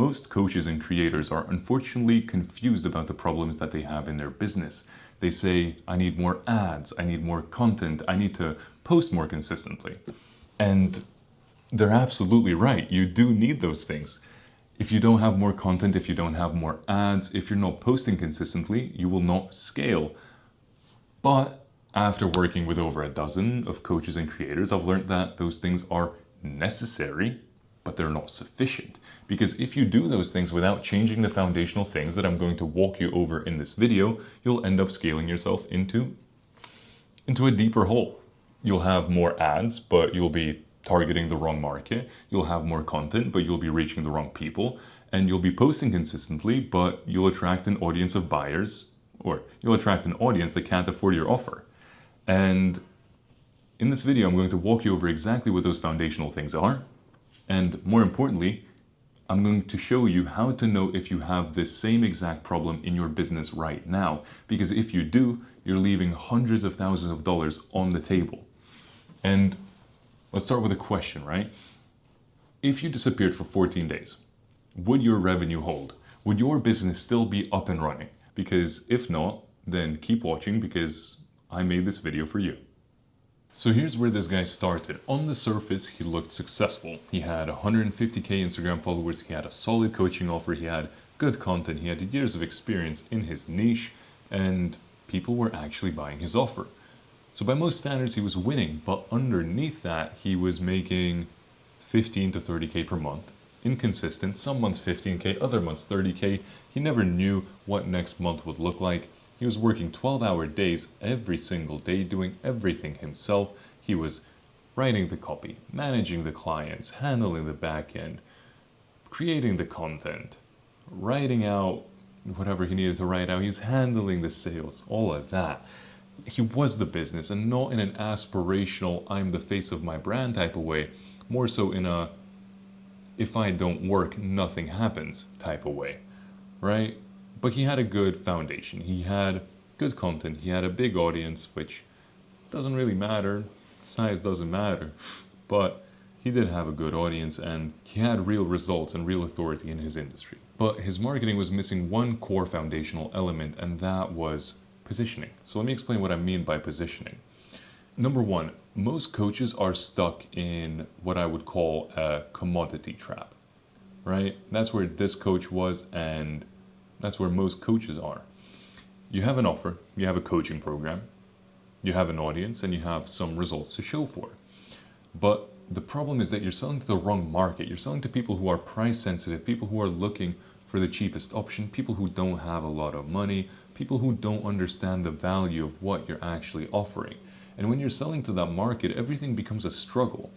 Most coaches and creators are unfortunately confused about the problems that they have in their business. They say, I need more ads, I need more content, I need to post more consistently. And they're absolutely right. You do need those things. If you don't have more content, if you don't have more ads, if you're not posting consistently, you will not scale. But after working with over a dozen of coaches and creators, I've learned that those things are necessary, but they're not sufficient. Because if you do those things without changing the foundational things that I'm going to walk you over in this video, you'll end up scaling yourself into a deeper hole. You'll have more ads, but you'll be targeting the wrong market. You'll have more content, but you'll be reaching the wrong people. And you'll be posting consistently, but you'll attract an audience of buyers, or you'll attract an audience that can't afford your offer. And in this video, I'm going to walk you over exactly what those foundational things are. And more importantly, I'm going to show you how to know if you have this same exact problem in your business right now. Because if you do, you're leaving hundreds of thousands of dollars on the table. And let's start with a question, right? If you disappeared for 14 days, would your revenue hold? Would your business still be up and running? Because if not, then keep watching because I made this video for you. So here's where this guy started. On the surface, he looked successful. He had 150K Instagram followers, he had a solid coaching offer, he had good content, he had years of experience in his niche, and people were actually buying his offer. So by most standards, he was winning, but underneath that, he was making 15 to 30K per month. Inconsistent, some months 15K, other months 30K. He never knew what next month would look like. He was working 12-hour days every single day, doing everything himself. He was writing the copy, managing the clients, handling the back end, creating the content, writing out whatever he needed to write out. He was handling the sales, all of that. He was the business, and not in an aspirational, I'm the face of my brand type of way, more so in a, if I don't work, nothing happens type of way, right? But he had a good foundation. He had good content. He had a big audience, which doesn't really matter. Size doesn't matter. But he did have a good audience, and he had real results and real authority in his industry. But his marketing was missing one core foundational element, and that was positioning. So let me explain what I mean by positioning. Number one, most coaches are stuck in what I would call a commodity trap, right? That's where this coach was, and that's where most coaches are. You have an offer, you have a coaching program, you have an audience, and you have some results to show for it. But the problem is that you're selling to the wrong market. You're selling to people who are price sensitive, people who are looking for the cheapest option, people who don't have a lot of money, people who don't understand the value of what you're actually offering. And when you're selling to that market, everything becomes a struggle.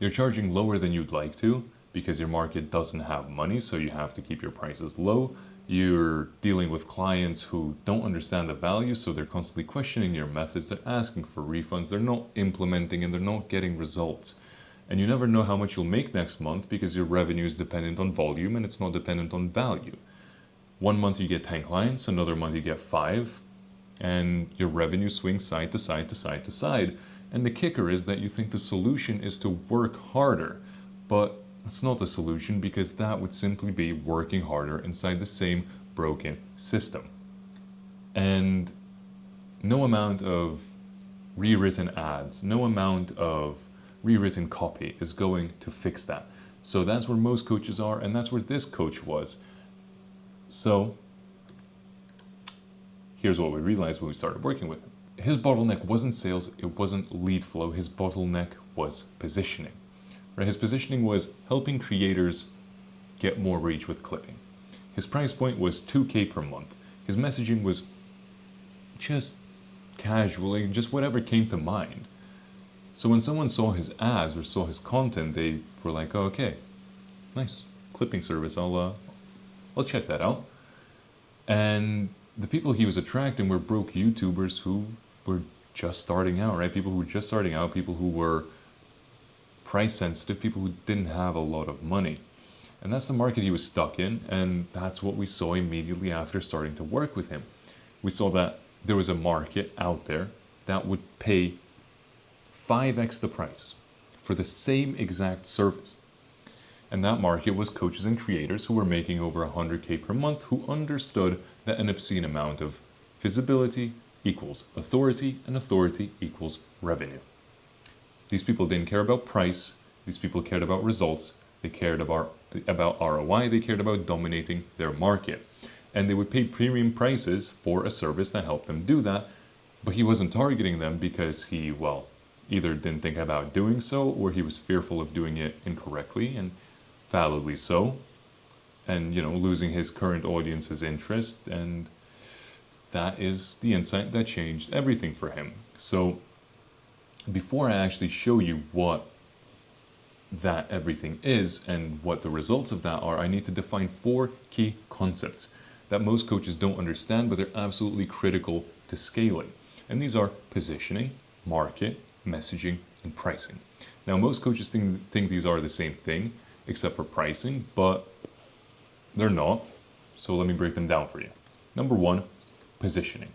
You're charging lower than you'd like to because your market doesn't have money, so you have to keep your prices low. You're dealing with clients who don't understand the value, so they're constantly questioning your methods, they're asking for refunds, they're not implementing, and they're not getting results. And you never know how much you'll make next month because your revenue is dependent on volume and it's not dependent on value. One month you get 10 clients, another month you get 5, and your revenue swings side to side to side to side. And the kicker is that you think the solution is to work harder, but it's not the solution, because that would simply be working harder inside the same broken system. And no amount of rewritten ads, no amount of rewritten copy is going to fix that. So that's where most coaches are, and that's where this coach was. So here's what we realized when we started working with him. His bottleneck wasn't sales, it wasn't lead flow, his bottleneck was positioning. Right? His positioning was helping creators get more reach with clipping. His price point was 2K per month. His messaging was just casually, just whatever came to mind. So when someone saw his ads or saw his content, they were like, oh, okay, nice clipping service, I'll check that out. And the people he was attracting were broke YouTubers who were just starting out, right? People who were just starting out, people who were price sensitive, people who didn't have a lot of money. And that's the market he was stuck in, and that's what we saw immediately after starting to work with him. We saw that there was a market out there that would pay 5x the price for the same exact service. And that market was coaches and creators who were making over 100K per month, who understood that an obscene amount of visibility equals authority, and authority equals revenue. These people didn't care about price. These people cared about results. They cared about ROI. They cared about dominating their market. And they would pay premium prices for a service that helped them do that. But he wasn't targeting them because he, well, either didn't think about doing so, or he was fearful of doing it incorrectly, and validly so. And, losing his current audience's interest. And that is the insight that changed everything for him. So before I actually show you what that everything is and what the results of that are, I need to define 4 key concepts that most coaches don't understand, but they're absolutely critical to scaling. And these are positioning, market, messaging, and pricing. Now, most coaches think these are the same thing, except for pricing, but they're not. So let me break them down for you. Number 1, positioning.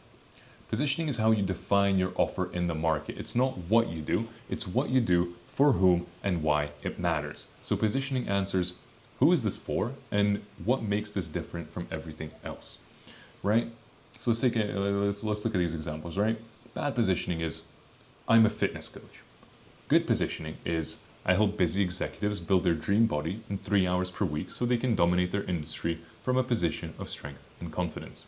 Positioning is how you define your offer in the market. It's not what you do, it's what you do, for whom, and why it matters. So positioning answers, who is this for, and what makes this different from everything else, right? So let's look at these examples, right? Bad positioning is, I'm a fitness coach. Good positioning is, I help busy executives build their dream body in 3 hours per week so they can dominate their industry from a position of strength and confidence.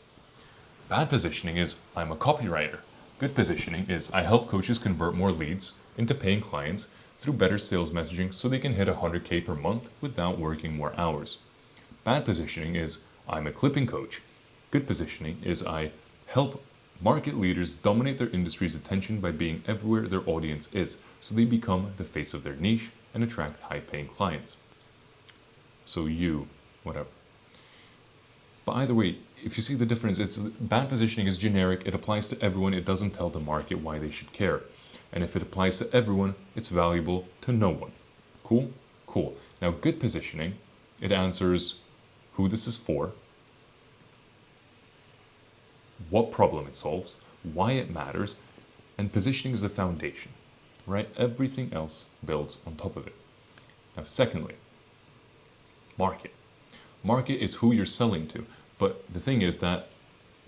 Bad positioning is, I'm a copywriter. Good positioning is, I help coaches convert more leads into paying clients through better sales messaging so they can hit 100K per month without working more hours. Bad positioning is, I'm a clipping coach. Good positioning is, I help market leaders dominate their industry's attention by being everywhere their audience is, so they become the face of their niche and attract high-paying clients. So whatever. But either way, if you see the difference, bad positioning is generic, it applies to everyone, it doesn't tell the market why they should care. And if it applies to everyone, it's valuable to no one. Cool? Cool. Now, good positioning, it answers who this is for, what problem it solves, why it matters, and positioning is the foundation, right? Everything else builds on top of it. Now, secondly, market. Market is who you're selling to, but the thing is that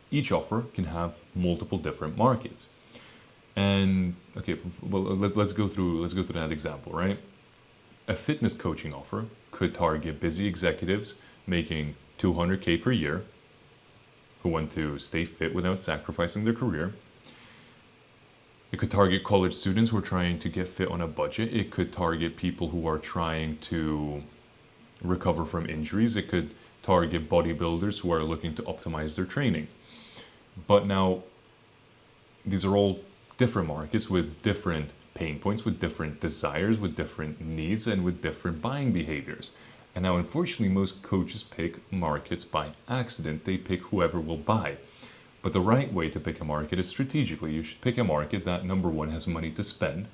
each offer can have multiple different markets. And okay, well, let's go through that example, right? A fitness coaching offer could target busy executives making 200K per year who want to stay fit without sacrificing their career. It could target college students who are trying to get fit on a budget. It could target people who are trying to recover from injuries. It could target bodybuilders who are looking to optimize their training. But now, these are all different markets with different pain points, with different desires, with different needs, and with different buying behaviors. And now, unfortunately, most coaches pick markets by accident. They pick whoever will buy. But the right way to pick a market is strategically. You should pick a market that, number 1, has money to spend.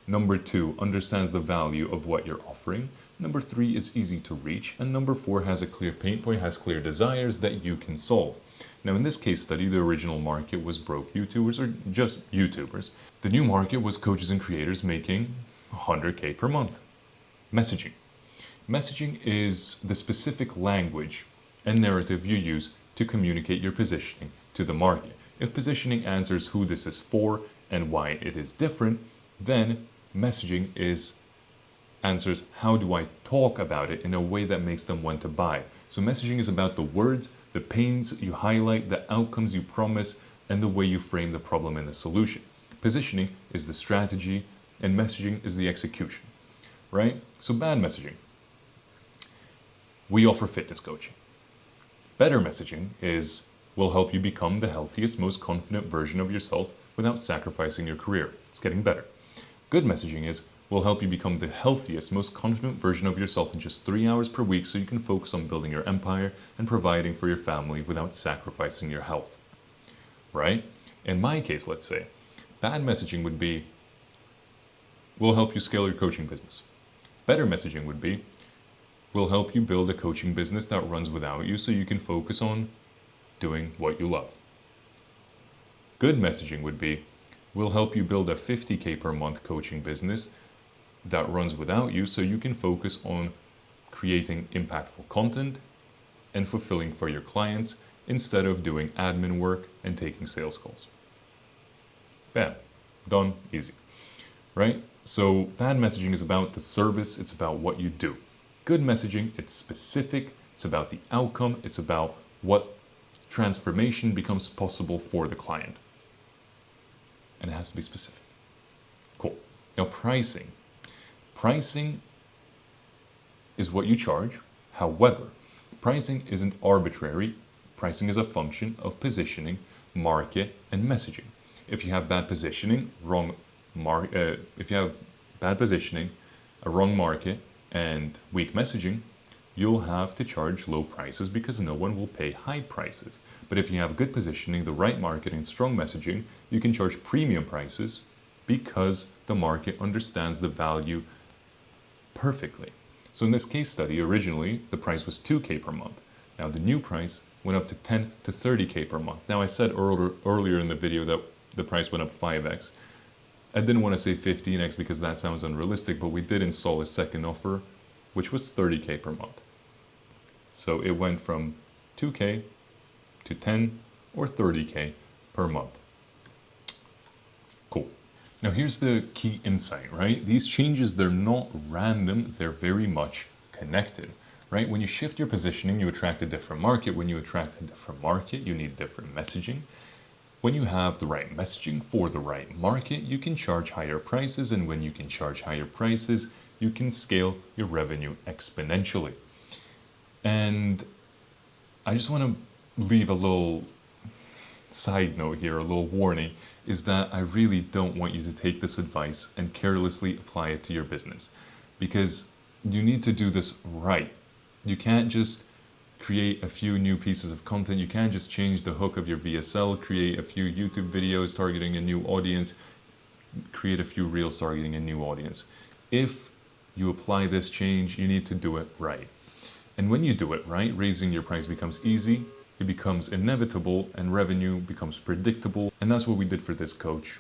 Number 2, understands the value of what you're offering. Number 3, is easy to reach. And number 4, has a clear pain point, has clear desires that you can solve. Now, in this case study, the original market was broke YouTubers, or just YouTubers. The new market was coaches and creators making 100K per month. Messaging. Messaging is the specific language and narrative you use to communicate your positioning to the market. If positioning answers who this is for and why it is different, then messaging answers how do I talk about it in a way that makes them want to buy. So messaging is about the words, the pains you highlight, the outcomes you promise, and the way you frame the problem and the solution. Positioning is the strategy, and messaging is the execution, right? So bad messaging. We offer fitness coaching. Better messaging will help you become the healthiest, most confident version of yourself without sacrificing your career. It's getting better. Good messaging will help you become the healthiest, most confident version of yourself in just 3 hours per week so you can focus on building your empire and providing for your family without sacrificing your health, right? In my case, let's say, bad messaging will help you scale your coaching business. Better messaging will help you build a coaching business that runs without you so you can focus on doing what you love. Good messaging will help you build a 50K per month coaching business that runs without you so you can focus on creating impactful content and fulfilling for your clients instead of doing admin work and taking sales calls. Bam, done, easy, right? So bad messaging is about the service, it's about what you do. Good messaging, it's specific, it's about the outcome, it's about what transformation becomes possible for the client. And it has to be specific. Cool. Now pricing. Pricing is what you charge. However, pricing isn't arbitrary. Pricing is a function of positioning, market, and messaging. If you have bad positioning, if you have bad positioning, a wrong market, and weak messaging, you'll have to charge low prices because no one will pay high prices. But if you have good positioning, the right marketing, and strong messaging, you can charge premium prices because the market understands the value perfectly. So in this case study, originally the price was 2K per month. Now the new price went up to 10 to 30K per month. Now I said earlier in the video that the price went up 5x. I didn't want to say 15x because that sounds unrealistic, but we did install a second offer, which was 30K per month. So it went from 2K to 10 or 30K per month. Cool. Now here's the key insight, right? These changes, they're not random, they're very much connected, right? When you shift your positioning, you attract a different market. When you attract a different market, you need different messaging. When you have the right messaging for the right market, you can charge higher prices, and when you can charge higher prices, you can scale your revenue exponentially. And I just want to leave a little side note here, a little warning, is that I really don't want you to take this advice and carelessly apply it to your business, because you need to do this right. You can't just create a few new pieces of content. You can't just change the hook of your VSL, create a few YouTube videos targeting a new audience, create a few reels targeting a new audience. If you apply this change, you need to do it right. And when you do it right, raising your price becomes easy, it becomes inevitable, and revenue becomes predictable. And that's what we did for this coach.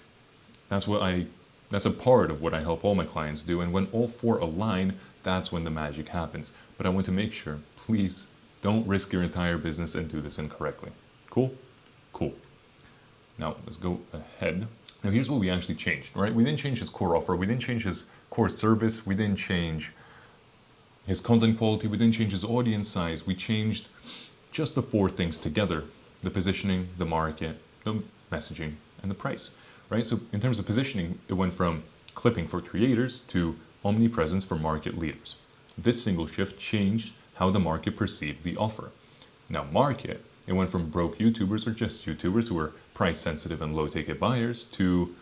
That's a part of what I help all my clients do. And when all four align, that's when the magic happens. But I want to make sure, please don't risk your entire business and do this incorrectly. Cool? Cool. Now let's go ahead. Now here's what we actually changed, right? We didn't change his core offer. We didn't change his core service. We didn't change his content quality. We didn't change his audience size. We changed just the four things together: the positioning, the market, the messaging, and the price, right? So in terms of positioning, it went from clipping for creators to omnipresence for market leaders. This single shift changed how the market perceived the offer. Now market, it went from broke YouTubers or just YouTubers who are price sensitive and low ticket buyers to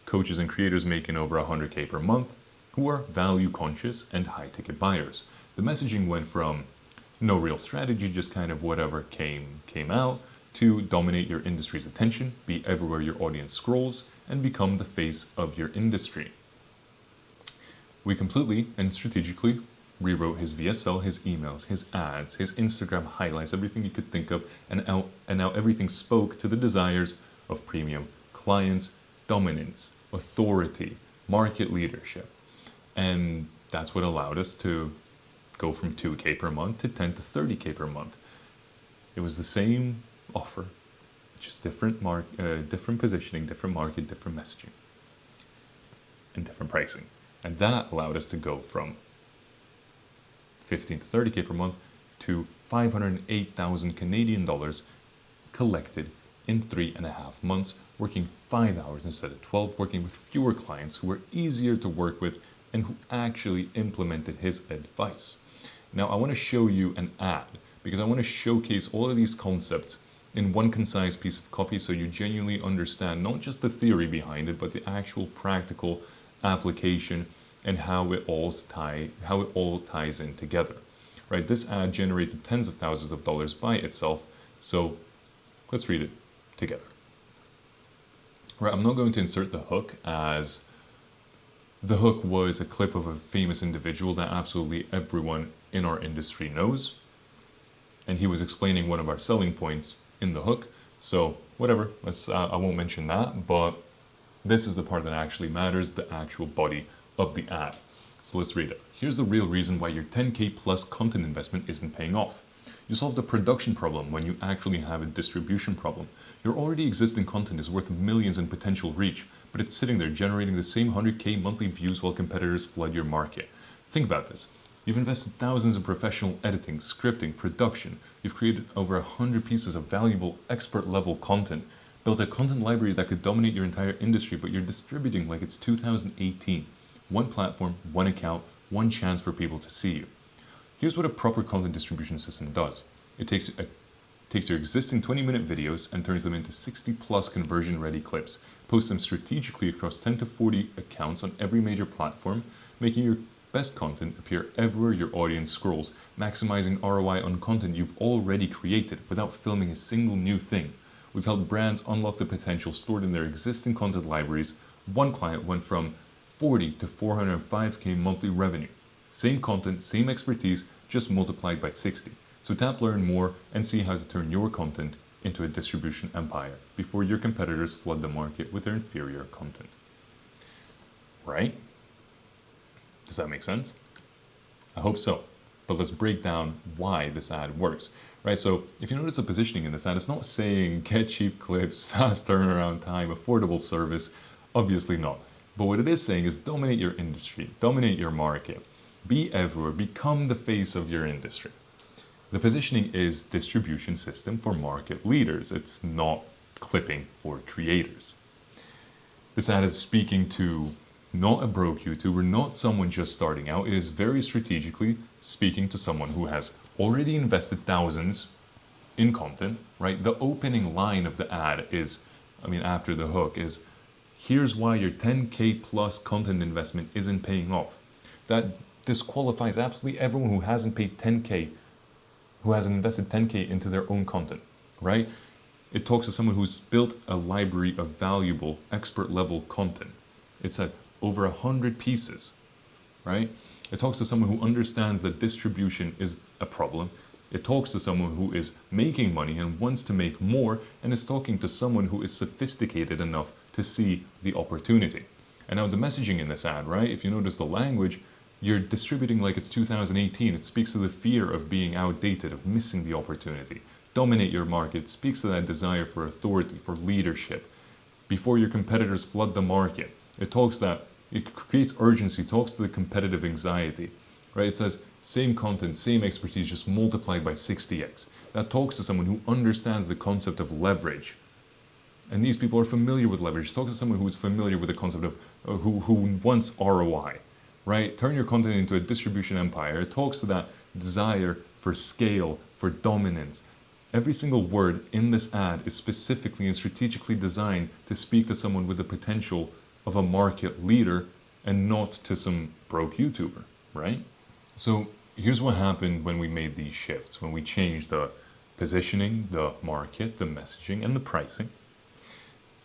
coaches and creators making over 100K per month who are value conscious and high ticket buyers. The messaging went from no real strategy, just kind of whatever came out, to dominate your industry's attention, be everywhere your audience scrolls, and become the face of your industry. We completely and strategically rewrote his VSL, his emails, his ads, his Instagram highlights, everything you could think of, and now everything spoke to the desires of premium clients, dominance, authority, market leadership. And that's what allowed us to go from 2K per month to 10 to 30K per month. It was the same offer, just different positioning, different market, different messaging, and different pricing. And that allowed us to go from 15 to 30K per month to 508,000 Canadian dollars collected in 3.5 months, working 5 hours instead of 12, working with fewer clients who were easier to work with and who actually implemented his advice. Now I want to show you an ad because I want to showcase all of these concepts in one concise piece of copy so you genuinely understand not just the theory behind it, but the actual practical application and how it all ties in together. Right? This ad generated tens of thousands of dollars by itself, so let's read it together. Right, I'm not going to insert the hook, as the hook was a clip of a famous individual that absolutely everyone in our industry knows, and he was explaining one of our selling points in the hook, so whatever, I won't mention that, but this is the part that actually matters, the actual body of the ad. So let's read it. Here's the real reason why your 10K plus content investment isn't paying off. You solved a production problem when you actually have a distribution problem. Your already existing content is worth millions in potential reach, but it's sitting there generating the same 100K monthly views while competitors flood your market. Think about this. You've invested thousands in professional editing, scripting, production. You've created over 100 pieces of valuable expert level content, built a content library that could dominate your entire industry, but you're distributing like it's 2018. One platform, one account, one chance for people to see you. Here's what a proper content distribution system does. It takes your existing 20-minute videos and turns them into 60 plus conversion ready clips, posts them strategically across 10 to 40 accounts on every major platform, making your best content appear everywhere your audience scrolls, maximizing ROI on content you've already created without filming a single new thing. We've helped brands unlock the potential stored in their existing content libraries. One client went from 40 to 405K monthly revenue. Same content, same expertise, just multiplied by 60. So tap learn more and see how to turn your content into a distribution empire before your competitors flood the market with their inferior content. Right? Does that make sense? I hope so. But let's break down why this ad works. Right, so if you notice the positioning in this ad, it's not saying get cheap clips, fast turnaround time, affordable service. Obviously not. But what it is saying is dominate your industry, dominate your market, be everywhere, become the face of your industry. The positioning is distribution system for market leaders. It's not clipping for creators. This ad is speaking to not a broke YouTuber, not someone just starting out. It is very strategically speaking to someone who has already invested thousands in content, right? The opening line of the ad is, after the hook is, here's why your 10K plus content investment isn't paying off. That disqualifies absolutely everyone who hasn't paid 10K, who hasn't invested 10K into their own content, right? It talks to someone who's built a library of valuable expert level content. It's at over 100 pieces, right? It talks to someone who understands that distribution is a problem. It talks to someone who is making money and wants to make more, and is talking to someone who is sophisticated enough to see the opportunity. And now the messaging in this ad, right? If you notice the language, you're distributing like it's 2018. It speaks to the fear of being outdated, of missing the opportunity. Dominate your market. It speaks to that desire for authority, for leadership. Before your competitors flood the market. It creates urgency, talks to the competitive anxiety, right? It says same content, same expertise, just multiplied by 60x. That talks to someone who understands the concept of leverage. And these people are familiar with leverage. Talk to someone who is familiar with the concept of who wants ROI, right? Turn your content into a distribution empire. It talks to that desire for scale, for dominance. Every single word in this ad is specifically and strategically designed to speak to someone with the potential of a market leader and not to some broke YouTuber, right? So here's what happened when we made these shifts, when we changed the positioning, the market, the messaging, and the pricing.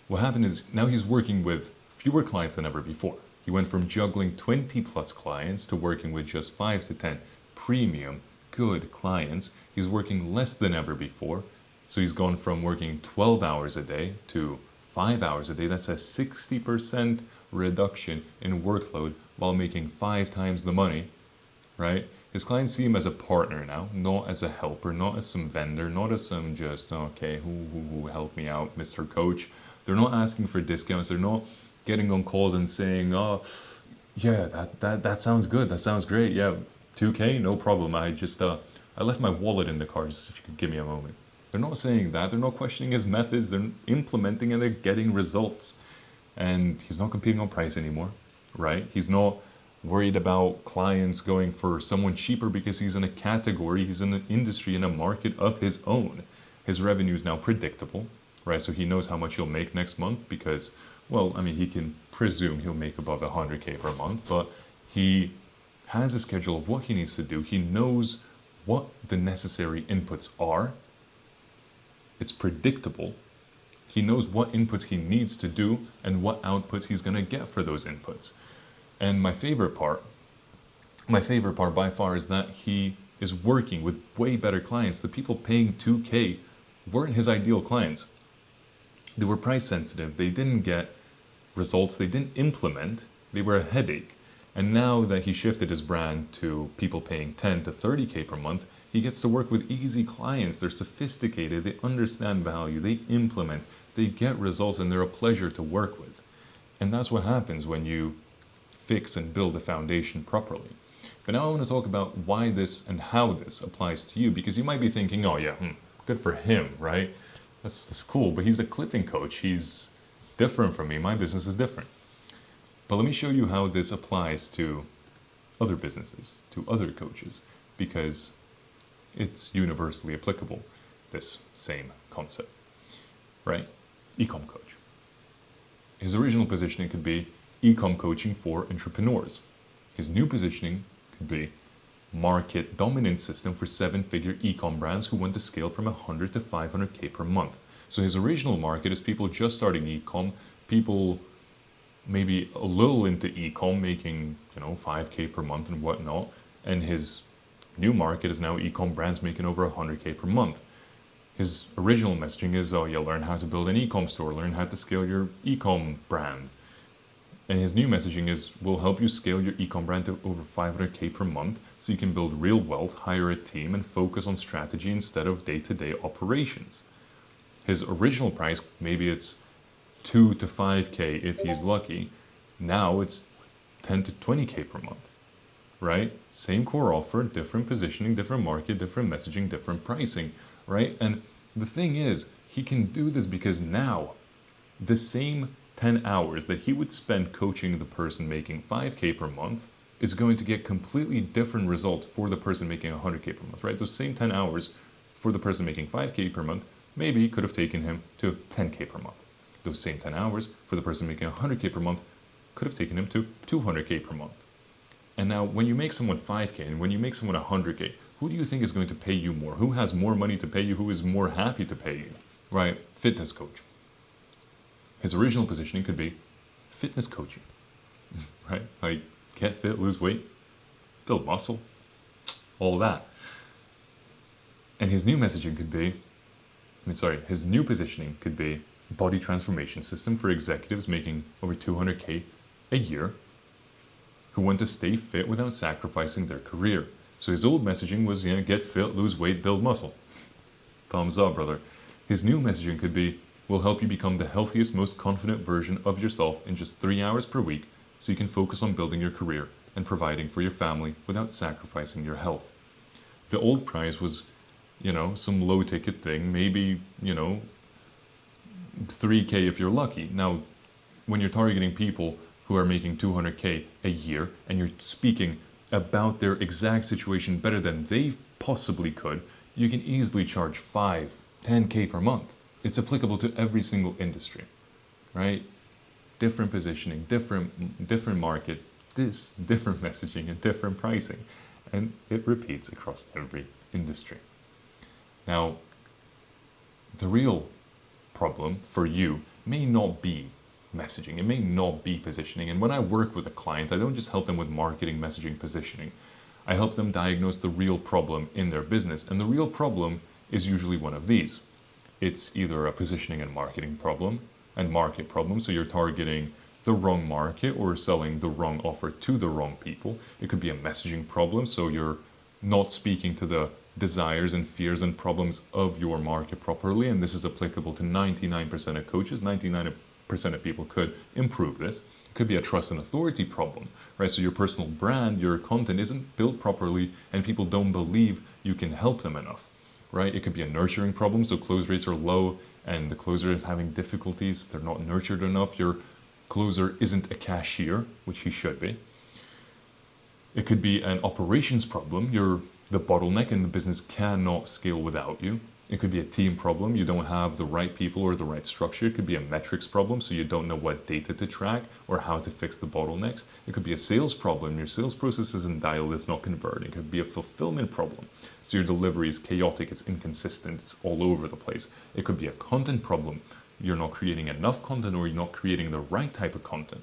What happened is now he's working with fewer clients than ever before. He went from juggling 20 plus clients to working with just 5 to 10 premium, good clients. He's working less than ever before. So he's gone from working 12 hours a day to 5 hours a day. That's a 60% reduction in workload while making 5 times the money, right? His clients see him as a partner now, not as a helper, not as some vendor, not as some just, okay, who help me out, Mr. Coach. They're not asking for discounts. They're not getting on calls and saying, oh, yeah, that sounds good. That sounds great. Yeah, 2K, no problem. I left my wallet in the car, just if you could give me a moment. They're not saying that. They're not questioning his methods. They're implementing and they're getting results. And he's not competing on price anymore, right? He's not worried about clients going for someone cheaper because he's in a category, he's in an industry, in a market of his own. His revenue is now predictable, right? So he knows how much he'll make next month because, he can presume he'll make above 100K per month, but he has a schedule of what he needs to do. He knows what the necessary inputs are. It's predictable. He knows what inputs he needs to do and what outputs he's going to get for those inputs. And my favorite part by far is that he is working with way better clients. The people paying 2K weren't his ideal clients. They were price sensitive. They didn't get results. They didn't implement. They were a headache. And now that he shifted his brand to people paying 10 to 30K per month, he gets to work with easy clients. They're sophisticated, they understand value, they implement, they get results, and they're a pleasure to work with. And that's what happens when you fix and build a foundation properly. But now I want to talk about why this and how this applies to you, because you might be thinking, oh yeah, good for him, right? That's cool, but he's a clipping coach. He's different from me. My business is different. But let me show you how this applies to other businesses, to other coaches, because it's universally applicable, this same concept, right? E-com coach. His original positioning could be e-com coaching for entrepreneurs. His new positioning could be market dominance system for 7-figure e-com brands who want to scale from 100 to 500K per month. So his original market is people just starting e-com, people maybe a little into e-com, making 5K per month and whatnot, and his new market is now e-com brands making over 100K per month. His original messaging is, oh, you learn how to build an e-com store, learn how to scale your e-com brand. And his new messaging is, we'll help you scale your e-com brand to over 500K per month so you can build real wealth, hire a team, and focus on strategy instead of day-to-day operations. His original price, maybe it's 2 to 5K if he's lucky. Now it's 10 to 20K per month, right? Same core offer, different positioning, different market, different messaging, different pricing, right? And the thing is, he can do this because now the same 10 hours that he would spend coaching the person making 5K per month is going to get completely different results for the person making 100K per month, right? Those same 10 hours for the person making 5K per month maybe could have taken him to 10K per month. Those same 10 hours for the person making 100K per month could have taken him to 200K per month. And now when you make someone 5K and when you make someone 100K, who do you think is going to pay you more? Who has more money to pay you? Who is more happy to pay you? Right? Fitness coach. His original positioning could be fitness coaching, right? Like get fit, lose weight, build muscle, all that. And his new messaging could be, his new positioning could be body transformation system for executives making over 200K a year who want to stay fit without sacrificing their career. So his old messaging was, get fit, lose weight, build muscle. Thumbs up, brother. His new messaging could be, we'll help you become the healthiest, most confident version of yourself in just 3 hours per week so you can focus on building your career and providing for your family without sacrificing your health. The old price was, some low ticket thing, maybe, 3K if you're lucky. Now, when you're targeting people who are making 200K a year and you're speaking about their exact situation better than they possibly could, you can easily charge 5, 10K per month. It's applicable to every single industry, right? Different positioning, different market, different messaging and different pricing. And it repeats across every industry. Now, the real problem for you may not be messaging, it may not be positioning. And when I work with a client, I don't just help them with marketing, messaging, positioning. I help them diagnose the real problem in their business. And the real problem is usually one of these. It's either a positioning and marketing problem and market problem. So you're targeting the wrong market or selling the wrong offer to the wrong people. It could be a messaging problem. So you're not speaking to the desires and fears and problems of your market properly. And this is applicable to 99% of coaches. 99% of people could improve this. It could be a trust and authority problem, right? So your personal brand, your content isn't built properly and people don't believe you can help them enough, right? It could be a nurturing problem. So close rates are low and the closer is having difficulties. They're not nurtured enough. Your closer isn't a cashier, which he should be. It could be an operations problem. You're the bottleneck and the business cannot scale without you. It could be a team problem. You don't have the right people or the right structure. It could be a metrics problem. So you don't know what data to track or how to fix the bottlenecks. It could be a sales problem. Your sales process isn't dialed. It's not converting. It could be a fulfillment problem. So your delivery is chaotic. It's inconsistent. It's all over the place. It could be a content problem. You're not creating enough content or you're not creating the right type of content.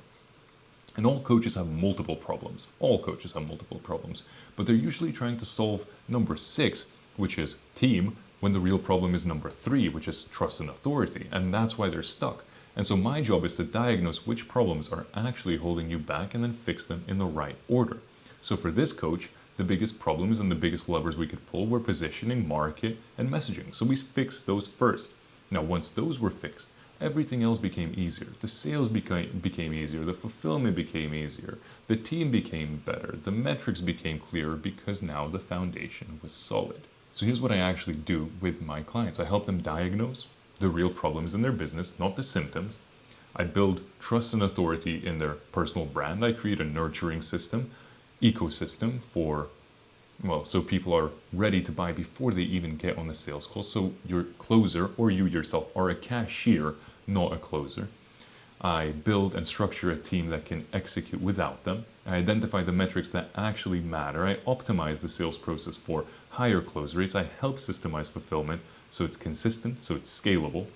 And all coaches have multiple problems. All coaches have multiple problems. But they're usually trying to solve number 6, which is team, when the real problem is number 3, which is trust and authority. And that's why they're stuck. And so my job is to diagnose which problems are actually holding you back and then fix them in the right order. So for this coach, the biggest problems and the biggest levers we could pull were positioning, market, and messaging. So we fixed those first. Now, once those were fixed, everything else became easier. The sales became easier, the fulfillment became easier, the team became better, the metrics became clearer because now the foundation was solid. So here's what I actually do with my clients. I help them diagnose the real problems in their business, not the symptoms. I build trust and authority in their personal brand. I create a nurturing ecosystem for, well, so people are ready to buy before they even get on the sales call. So your closer or you yourself are a cashier, not a closer. I build and structure a team that can execute without them. I identify the metrics that actually matter. I optimize the sales process for higher close rates. I help systemize fulfillment so it's consistent, so it's scalable,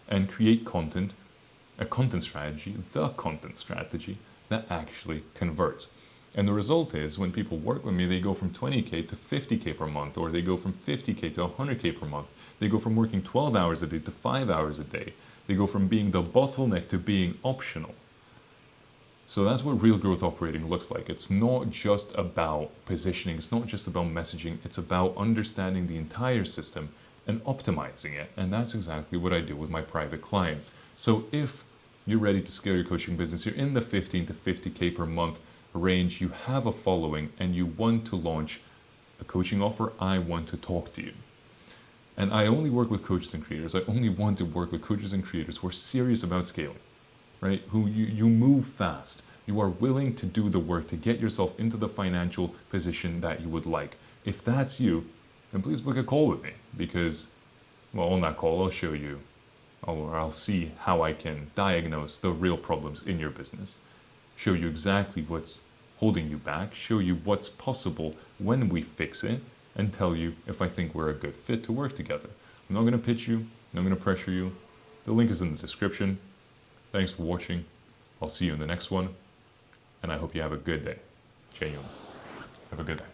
and create the content strategy that actually converts. And the result is when people work with me, they go from 20K to 50K per month, or they go from 50K to 100K per month. They go from working 12 hours a day to 5 hours a day. They go from being the bottleneck to being optional. So that's what real growth operating looks like. It's not just about positioning. It's not just about messaging. It's about understanding the entire system and optimizing it. And that's exactly what I do with my private clients. So if you're ready to scale your coaching business, you're in the 15 to 50K per month range, you have a following, and you want to launch a coaching offer, I want to talk to you. And I only work with coaches and creators. I only want to work with coaches and creators who are serious about scaling, right? Who you move fast. You are willing to do the work to get yourself into the financial position that you would like. If that's you, then please book a call with me, because, well, on that call, I'll show you, or I'll see how I can diagnose the real problems in your business, show you exactly what's holding you back, show you what's possible when we fix it, and tell you if I think we're a good fit to work together. I'm not going to pitch you, I'm not going to pressure you. The link is in the description. Thanks for watching. I'll see you in the next one, and I hope you have a good day. Genuinely. Have a good day.